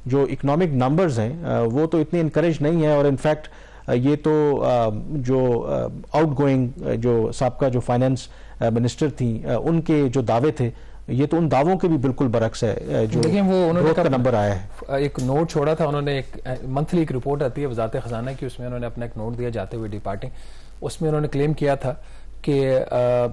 जो economic numbers हैं वो तो इतने इनकरेज नहीं है, और इनफैक्ट ये तो जो आउटगोइंग जो साबका जो फाइनेंस मिनिस्टर थी उनके जो दावे थे, ये तो उन दावों के भी बिल्कुल बरक्स है जो देखिए वो उन्होंने का नंबर आया है। एक नोट छोड़ा था उन्होंने, एक मंथली एक रिपोर्ट आती है वजारत खजाना की, उसमें उन्होंने अपना एक नोट दिया जाते हुए डिपार्टिंग। उसमें उन्होंने क्लेम किया था कि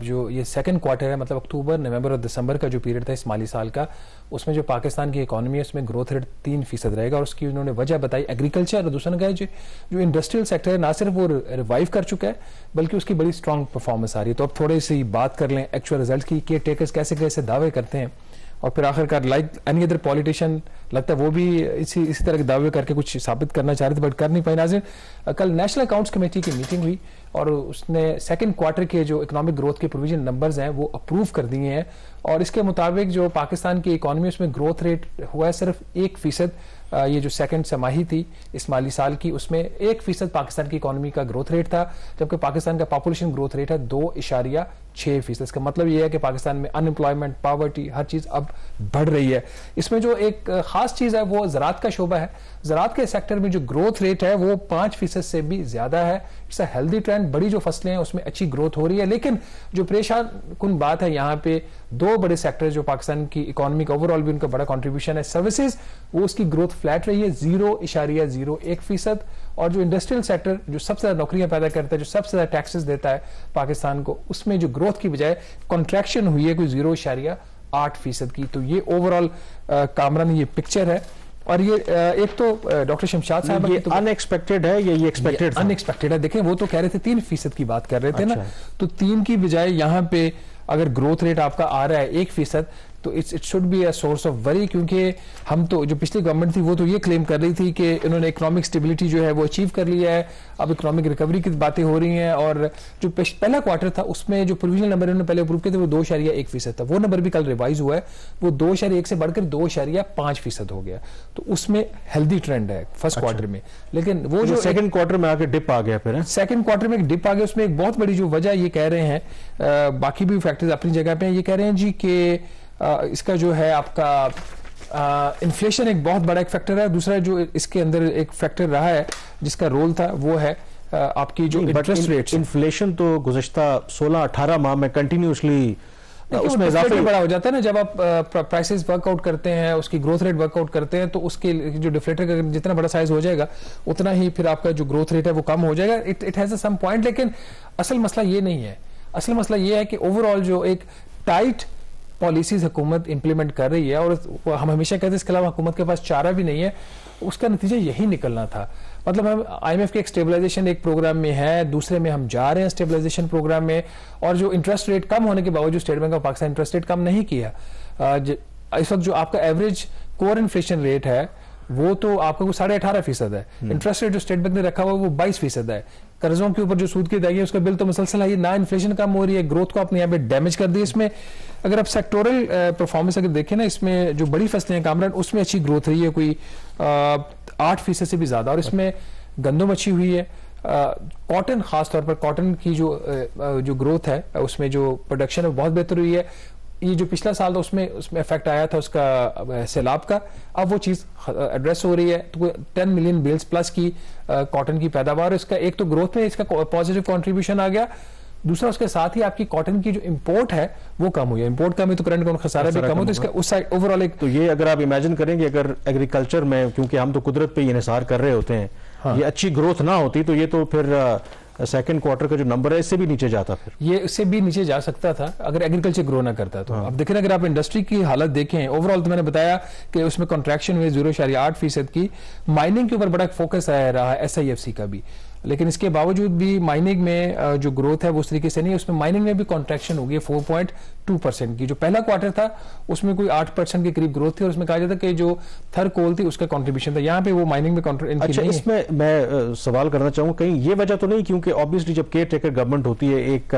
जो ये सेकंड क्वार्टर है, मतलब अक्टूबर, नवंबर और दिसंबर का जो पीरियड था इस माली साल का, उसमें जो पाकिस्तान की इकोनॉमी है उसमें ग्रोथ रेट 3% रहेगा। और उसकी उन्होंने वजह बताई एग्रीकल्चर, और दूसरा कहा जो इंडस्ट्रियल सेक्टर है ना सिर्फ वो रिवाइव कर चुका है बल्कि उसकी बड़ी स्ट्रॉन्ग परफॉर्मेंस आ रही है। तो अब थोड़ी सी बात कर लें एक्चुअल रिजल्ट की, केयर टेकर्स कैसे कैसे दावे करते हैं, और फिर आखिरकार लाइक एनी अदर पॉलिटिशियन लगता है वो भी इसी तरह के दावे करके कुछ साबित करना चाह रहे थे बट कर नहीं पाए। नाज़रीन, कल नेशनल अकाउंट्स कमेटी की मीटिंग हुई और उसने सेकंड क्वार्टर के जो इकोनॉमिक ग्रोथ के प्रोविजन नंबर्स हैं वो अप्रूव कर दिए हैं, और इसके मुताबिक जो पाकिस्तान की इकोनॉमी उसमें ग्रोथ रेट हुआ है सिर्फ 1%। ये जो सेकंड छमाही थी इस माली साल की, उसमें 1% पाकिस्तान की इकोनॉमी का ग्रोथ रेट था, जबकि पाकिस्तान का पॉपुलेशन ग्रोथ रेट है 2.6%। इसका मतलब ये है कि पाकिस्तान में अनएम्प्लॉयमेंट, पॉवर्टी, हर चीज अब बढ़ रही है। इसमें जो एक खास चीज है वो ज़राअत का शोबा है। ज़राअत के सेक्टर में जो ग्रोथ रेट है वो 5% से भी ज्यादा है। इट्स अ हेल्दी ट्रेंड, बड़ी जो फसलें हैं उसमें अच्छी ग्रोथ हो रही है। लेकिन जो परेशान कुन बात है यहाँ पे, दो बड़े सेक्टर जो पाकिस्तान की इकोनॉमी का ओवरऑल भी उनका बड़ा कंट्रीब्यूशन है, सर्विसेज, वो उसकी ग्रोथ फ्लैट रही है 0.01%, और जो इंडस्ट्रियल सेक्टर जो सबसे ज्यादा नौकरियां पैदा करता है, जो सबसे ज्यादा टैक्सेस देता है पाकिस्तान को, उसमें जो ग्रोथ की बजाय कॉन्ट्रैक्शन हुई है कोई 0.8% की। तो ये ओवरऑल कामरान ये पिक्चर है। और ये एक तो डॉक्टर शमशाद साहब ये तो अनएक्सपेक्टेड है, ये एक्सपेक्टेड अनएक्सपेक्टेड है। देखें वो तो कह रहे थे 3% की बात कर रहे थे ना, तो 3 की बजाय यहाँ पे अगर ग्रोथ रेट आपका आ रहा है 1%, तो it should be a source of worry, क्योंकि हम तो जो पिछली गवर्नमेंट थी वो तो ये क्लेम कर रही थी कि इन्होंने इकोनॉमिक स्टेबिलिटी जो है वो अचीव कर लिया है, अब इकोनॉमिक रिकवरी की बातें हो रही हैं। और जो पहला क्वार्टर था उसमें जो प्रोविजनल नंबर इन्होंने पहले अप्रूव किए थे वो 2.1% था, वो नंबर भी कल रिवाइज हुआ है, वो 2.1 से बढ़कर 2.5% हो गया। तो उसमें हेल्दी ट्रेंड है फर्स्ट क्वार्टर में। लेकिन वो जो सेकंड क्वार्टर में आके डिप आ गया, फिर सेकंड क्वार्टर में एक डिप आ गया, उसमें एक बहुत बड़ी जो वजह ये कह रहे हैं, बाकी भी फैक्टर्स अपनी जगह पे ये कह रहे हैं जी कि इसका जो है आपका इन्फ्लेशन एक बहुत बड़ा एक फैक्टर है। दूसरा जो इसके अंदर एक फैक्टर रहा है जिसका रोल था वो है आपकी जो इंटरेस्ट रेट। इन्फ्लेशन तो गुज़श्ता 16-18 माह में कंटिन्यूसली उसमें इजाफा बड़ा हो जाता है ना, जब आप प्राइसेस वर्कआउट करते हैं, उसकी ग्रोथ रेट वर्कआउट करते हैं, तो उसके जो डिफ्लेटर का जितना बड़ा साइज हो जाएगा उतना ही फिर आपका जो ग्रोथ रेट है वो कम हो जाएगा। It has some point. लेकिन असल मसला ये नहीं है, असल मसला ये है कि ओवरऑल जो एक टाइट पॉलिसीज हुकूमत इंप्लीमेंट कर रही है, और हम हमेशा कहते हैं इसके अलावा हुकूमत के पास चारा भी नहीं है, उसका नतीजा यही निकलना था। मतलब हम IMF के एक स्टेबलाइजेशन एक प्रोग्राम में है, दूसरे में हम जा रहे हैं स्टेबलाइजेशन प्रोग्राम में, और जो इंटरेस्ट रेट कम होने के बावजूद State Bank of Pakistan interest rate कम नहीं किया। इस वक्त जो आपका एवरेज कोर इन्फ्लेशन रेट है वो तो आपका 18.5% है। इंटरेस्ट रेट जो स्टेट बैंक ने रखा हुआ है वो 22% है। कर्जों के ऊपर जो सूद की अदायगी है उसका बिल तो मुसलसल है, ना इन्फ्लेशन कम हो रही है, ग्रोथ को आपने यहाँ पे डैमेज कर दी। इसमें अगर आप सेक्टोरल परफॉर्मेंस अगर देखें ना, इसमें जो बड़ी फसलें हैं कामरान, उसमें अच्छी ग्रोथ रही है, कोई 8% से भी ज्यादा, और इसमें गंदम अच्छी हुई है। कॉटन, खासतौर पर कॉटन की जो ग्रोथ है उसमें जो प्रोडक्शन है बहुत बेहतर हुई है। ये जो पिछला साल था उसमें इफेक्ट आया था उसका सैलाब का, अब वो चीज एड्रेस हो रही है। तो 10 मिलियन बेल्स प्लस की कॉटन की पैदावार, इसका एक तो ग्रोथ में इसका पॉजिटिव कंट्रीब्यूशन आ गया, दूसरा उसके साथ ही आपकी कॉटन की जो इंपोर्ट है वो कम हुई है। इंपोर्ट कम है तो करंट खसारा भी कम हो, तो इसका उस साइड ओवरऑल एक, तो ये अगर आप इमेजिन करेंगे अगर एग्रीकल्चर में, क्योंकि हम तो कुदरत पे ये निसार कर रहे होते हैं, ये अच्छी ग्रोथ ना होती तो ये तो फिर सेकंड क्वार्टर का जो नंबर है इससे भी नीचे जाता, फिर ये इससे भी नीचे जा सकता था अगर एग्रीकल्चर ग्रो ना करता तो। अब देखें अगर आप इंडस्ट्री की हालत देखें ओवरऑल, तो मैंने बताया कि उसमें कॉन्ट्रैक्शन हुई 0.8% की। माइनिंग के ऊपर बड़ा फोकस आया रहा है SIFC का भी, लेकिन इसके बावजूद भी माइनिंग में जो ग्रोथ है वो उस तरीके से नहीं है। उसमें माइनिंग में भी कॉन्ट्रैक्शन हो गई 4.2% की। जो पहला क्वार्टर था उसमें कोई 8% के करीब ग्रोथ थी, और उसमें कहा जाता कि जो थर्ड कोल थी उसका कंट्रीब्यूशन था। यहाँ पे वो माइनिंग में अच्छा, इसमें मैं सवाल करना चाहूंगा, कहीं ये वजह तो नहीं, क्योंकि ऑब्वियसली जब केयर टेकर गवर्नमेंट होती है एक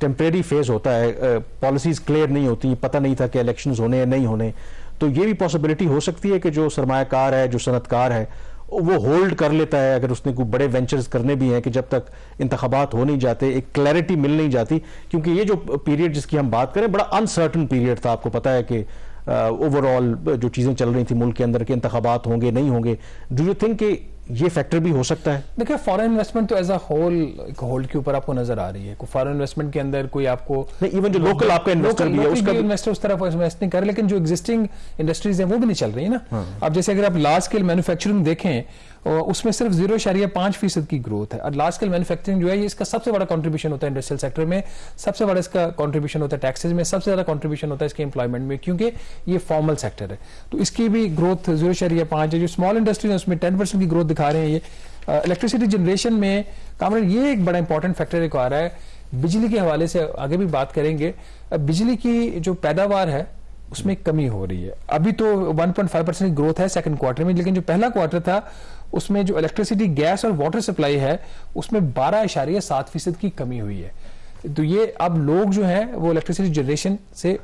टेम्परेरी फेज होता है, पॉलिसीज क्लियर नहीं होती, पता नहीं था कि इलेक्शंस होने या नहीं होने, तो ये भी पॉसिबिलिटी हो सकती है कि जो सरमायाकार है, जो सनतकार है, वो होल्ड कर लेता है अगर उसने कोई बड़े वेंचर्स करने भी हैं, कि जब तक इंतखाबात हो नहीं जाते, एक क्लैरिटी मिल नहीं जाती। क्योंकि ये जो पीरियड जिसकी हम बात करें बड़ा अनसर्टन पीरियड था, आपको पता है कि ओवरऑल जो चीजें चल रही थी मुल्क के अंदर के इंतखाबात होंगे नहीं होंगे, डू यू थिंक कि ये फैक्टर भी हो सकता है? देखिए फॉरेन इन्वेस्टमेंट तो एज अ होल एक होल्ड के ऊपर आपको नजर आ रही है। फॉरेन इन्वेस्टमेंट के अंदर कोई आपको नहीं, इवन जो लोकल आपका इन्वेस्टर भी है उसका इन्वेस्टर उस तरफ इन्वेस्ट नहीं कर रहे, लेकिन जो एग्जिस्टिंग इंडस्ट्रीज हैं वो भी नहीं चल रही है ना। अब जैसे अगर आप लार्ज स्केल मैन्युफैक्चरिंग देखें उसमें सिर्फ 0.5% की ग्रोथ है। और लार्ज स्केल मैन्युफैक्चरिंग जो है ये इसका सबसे बड़ा कंट्रीब्यूशन होता है इंडस्ट्रियल सेक्टर में, सबसे बड़ा इसका कंट्रीब्यूशन होता है टैक्सेस में, सबसे ज्यादा कंट्रीब्यूशन होता है इसके एम्प्लॉयमेंट में, क्योंकि ये फॉर्मल सेक्टर है। तो इसकी भी ग्रोथ 0.5 है। जो स्मॉल इंडस्ट्रीज है उसमें 10% की ग्रोथ दिखा रहे हैं। ये इलेक्ट्रिसिटी जनरेशन में कामरान ये एक बड़ा इंपॉर्टेंट फैक्टर एक आ रहा है। बिजली के हवाले से आगे भी बात करेंगे। बिजली की जो पैदावार है उसमें कमी हो रही है। अभी तो 1.5% की ग्रोथ है सेकंड क्वार्टर में, लेकिन जो पहला क्वार्टर था उसमें जो इलेक्ट्रिसिटी गैस और वाटर सप्लाई है उसमें 12.7% की कमी हुई है। तो ये अब लोग जो हैं वो इलेक्ट्रिसिटी जनरेशन से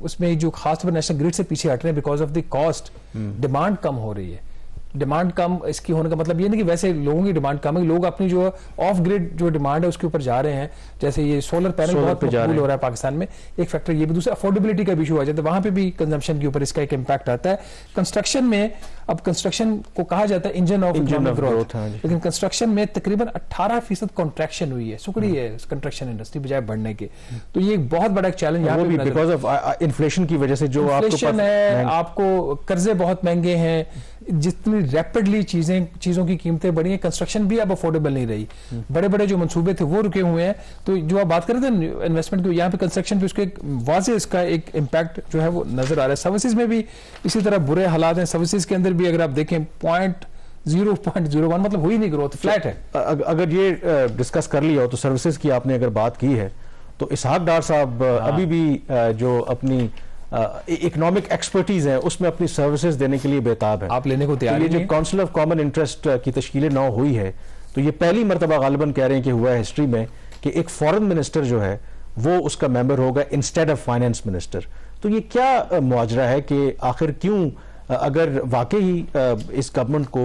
उसमें जो खासतौर पर नेशनल ग्रिड से पीछे हट रहे हैं because of the cost. Demand कम हो रही है। डिमांड कम इसकी होने का मतलब ये नहीं कि वैसे लोगों की डिमांड कम है, लोग अपनी जो ऑफ ग्रिड जो डिमांड है उसके ऊपर जा रहे हैं। जैसे ये सोलर पैनल बहुत मकबूल हो रहा है पाकिस्तान में, एक फैक्टर ये भी। दूसरा अफोर्डेबिलिटी का भी इशू आ जाता है, वहां पे भी कंजम्पशन के ऊपर इसका एक इम्पैक्ट आता है। कंस्ट्रक्शन में अब कंस्ट्रक्शन को कहा जाता है इंजन ऑफ इकोनॉमिक ग्रोथ, लेकिन कंस्ट्रक्शन में तकरीबन 18% कॉन्ट्रैक्शन हुई है, सुकड़ी है कंस्ट्रक्शन इंडस्ट्री बजाय बढ़ने के। तो ये एक बहुत बड़ा चैलेंज यहाँ पे बिकॉज ऑफ इन्फ्लेशन की वजह से जो इन्फ्लेशन है, आपको कर्जे बहुत महंगे हैं, जितनी रैपिडली चीजों की कीमतें बढ़ी हैं, कंस्ट्रक्शन भी अब अफोर्डेबल नहीं रही। बड़े बड़े जो मंसूबे थे वो रुके हुए हैं। तो जो आप बात कर रहे थे इन्वेस्टमेंट की, यहाँ पे कंस्ट्रक्शन पे उसके वाज़ेह इसका एक इम्पैक्ट जो है वो नजर आ रहा है। सर्विसेज में भी इसी तरह बुरे हालात हैं। सर्विसेज के अंदर भी अगर आप देखें 0.01 मतलब हुई नहीं ग्रोथ, फ्लैट है। अगर ये डिस्कस कर लिया हो तो सर्विसेज की आपने अगर बात की है तो इसहाक डार साहब अभी भी जो अपनी इकोनॉमिक एक्सपर्टीज है उसमें अपनी सर्विसेज देने के लिए बेताब है। आप लेने को तैयार तो ये जो काउंसिल ऑफ कॉमन इंटरेस्ट की तश्कील 9 हुई है, तो ये पहली मरतबा गालिबन कह रहे हैं कि हुआ है हिस्ट्री में कि एक फॉरेन मिनिस्टर जो है वो उसका मेंबर होगा इंस्टेड ऑफ फाइनेंस मिनिस्टर। तो ये क्या मुआजरा है कि आखिर क्यों, अगर वाकई इस गवर्नमेंट को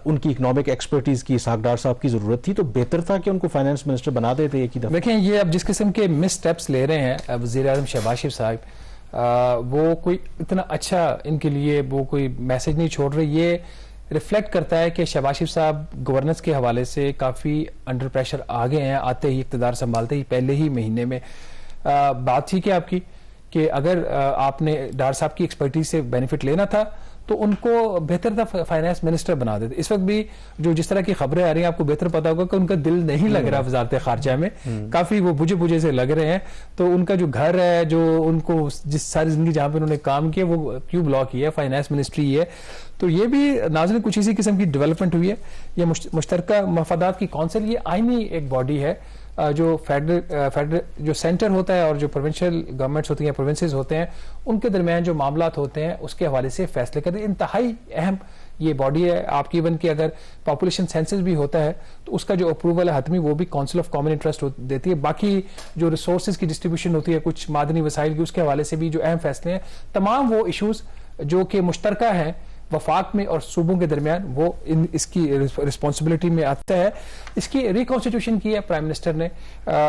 उनकी इकोनॉमिक एक्सपर्टीज की इसहाक डार साहब की जरूरत थी तो बेहतर था कि उनको फाइनेंस मिनिस्टर बना देते एक ही दफा। देखें ये अब जिस किस्म के मिस स्टेप्स ले रहे हैं वज़ीर आज़म शहबाज शरीफ साहब, वो कोई इतना अच्छा इनके लिए वो कोई मैसेज नहीं छोड़ रहे। ये रिफ्लेक्ट करता है कि शहबाज शरीफ साहब गवर्नेंस के हवाले से काफ़ी अंडर प्रेशर आ गए हैं। आते ही इक़्तिदार संभालते ही पहले ही महीने में बात थी कि आपकी कि अगर आपने डार साहब की एक्सपर्टीज से बेनिफिट लेना था तो उनको बेहतर था फाइनेंस मिनिस्टर बना देते। इस वक्त भी जो जिस तरह की खबरें आ रही हैं आपको बेहतर पता होगा कि उनका दिल नहीं लग रहा वजारत खारजा में, काफी वो बुझे बुझे से लग रहे हैं। तो उनका जो घर है, जो उनको जिस सारी जिंदगी जहां पे उन्होंने काम किया वो क्यों ब्लॉक किया, फाइनेंस मिनिस्ट्री है। तो ये भी नाज़रीन कुछ इसी किस्म की डेवलपमेंट हुई है। ये मुश्तरका मफादात की काउंसिल ये आईनी एक बॉडी है जो फेडरल जो सेंटर होता है और जो प्रोविंशियल गवर्नमेंट्स होती हैं, प्रोविंसेस होते हैं, उनके दरमियान जो मामलात होते हैं उसके हवाले से फैसले करते हैं। इंतहाई अहम ये बॉडी है आपकी। इवन कि अगर पॉपुलेशन सेंसस भी होता है तो उसका जो अप्रूवल है हतमी वो भी काउंसिल ऑफ कॉमन इंटरेस्ट देती है। बाकी जो रिसोर्सेज की डिस्ट्रीब्यूशन होती है कुछ मादनी वसाइल की, उसके हवाले से भी जो अहम फैसले हैं, तमाम वो इशूज जो कि मुश्तरका हैं वफाक में और सूबों के दरमियान, वो इसकी रिस्पॉन्सिबिलिटी में आता है। इसकी रिकॉन्स्टिट्यूशन की है प्राइम मिनिस्टर ने।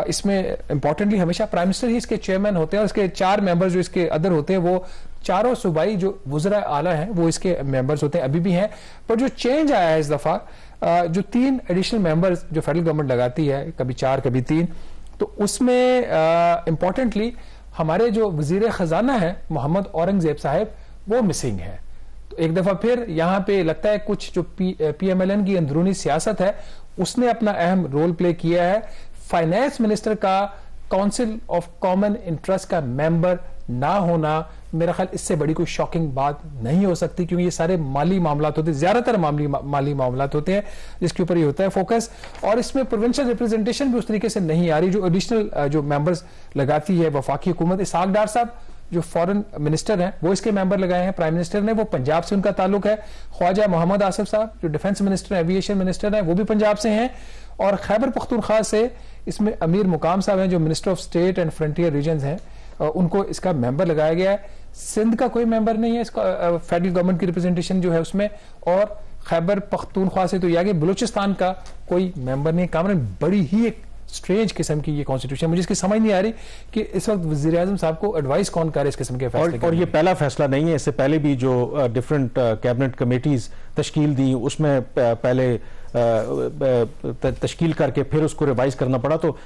इसमें इंपॉर्टेंटली हमेशा प्राइम मिनिस्टर ही इसके चेयरमैन होते हैं और इसके 4 मेंबर्स जो इसके अदर होते हैं वो चारों सूबाई जो वुज़रा आला हैं वो इसके मेंबर्स होते हैं, अभी भी हैं। पर जो चेंज आया है इस दफा, जो 3 एडिशनल मेंबर्स जो फेडरल गवर्नमेंट लगाती है, कभी 4 कभी 3, तो उसमें इंपॉर्टेंटली हमारे जो वजीर खजाना है मोहम्मद औरंगजेब साहब वो मिसिंग है। तो एक दफा फिर यहाँ पे लगता है कुछ जो PMLN की अंदरूनी सियासत है उसने अपना अहम रोल प्ले किया है। फाइनेंस मिनिस्टर का काउंसिल ऑफ कॉमन इंटरेस्ट का मेंबर ना होना मेरा ख्याल इससे बड़ी कोई शॉकिंग बात नहीं हो सकती, क्योंकि ये सारे माली मामलात होते हैं, ज्यादातर माली मामलात होते हैं जिसके ऊपर ये होता है फोकस। और इसमें प्रोविंशियल रिप्रेजेंटेशन भी उस तरीके से नहीं आ रही जो एडिशनल जो मेंबर्स लगाती है वफाकी हुकूमत। इसहाक डार साहब जो फॉरेन मिनिस्टर हैं वो इसके मेंबर लगाए हैं प्राइम मिनिस्टर ने, वो पंजाब से उनका ताल्लुक है। ख्वाजा मोहम्मद आसिफ साहब जो डिफेंस मिनिस्टर, एविएशन मिनिस्टर हैं, वो भी पंजाब से हैं। और खैबर पख्तूनख्वा से इसमें अमीर मुकाम साहब हैं जो minister of state and frontier regions हैं, उनको इसका मेंबर लगाया गया है। सिंध का कोई मेंबर नहीं है इसका, फेडरल गवर्नमेंट की रिप्रेजेंटेशन जो है उसमें। और खैबर पख्तूनख्वा से तो ये आगे बलूचिस्तान का कोई मेंबर नहीं। कामरान बड़ी ही एक स्ट्रेंज किस्म की ये कॉन्स्टिट्यूशन, मुझे इसकी समझ नहीं आ रही कि इस वक्त वज़ीर आज़म साहब को एडवाइस कौन करे इस किस्म के फैसले। और ये पहला फैसला नहीं है, इससे पहले भी जो डिफरेंट कैबिनेट कमेटीज तश्कील दी उसमें पहले तश्कील करके फिर उसको रिवाइज करना पड़ा। तो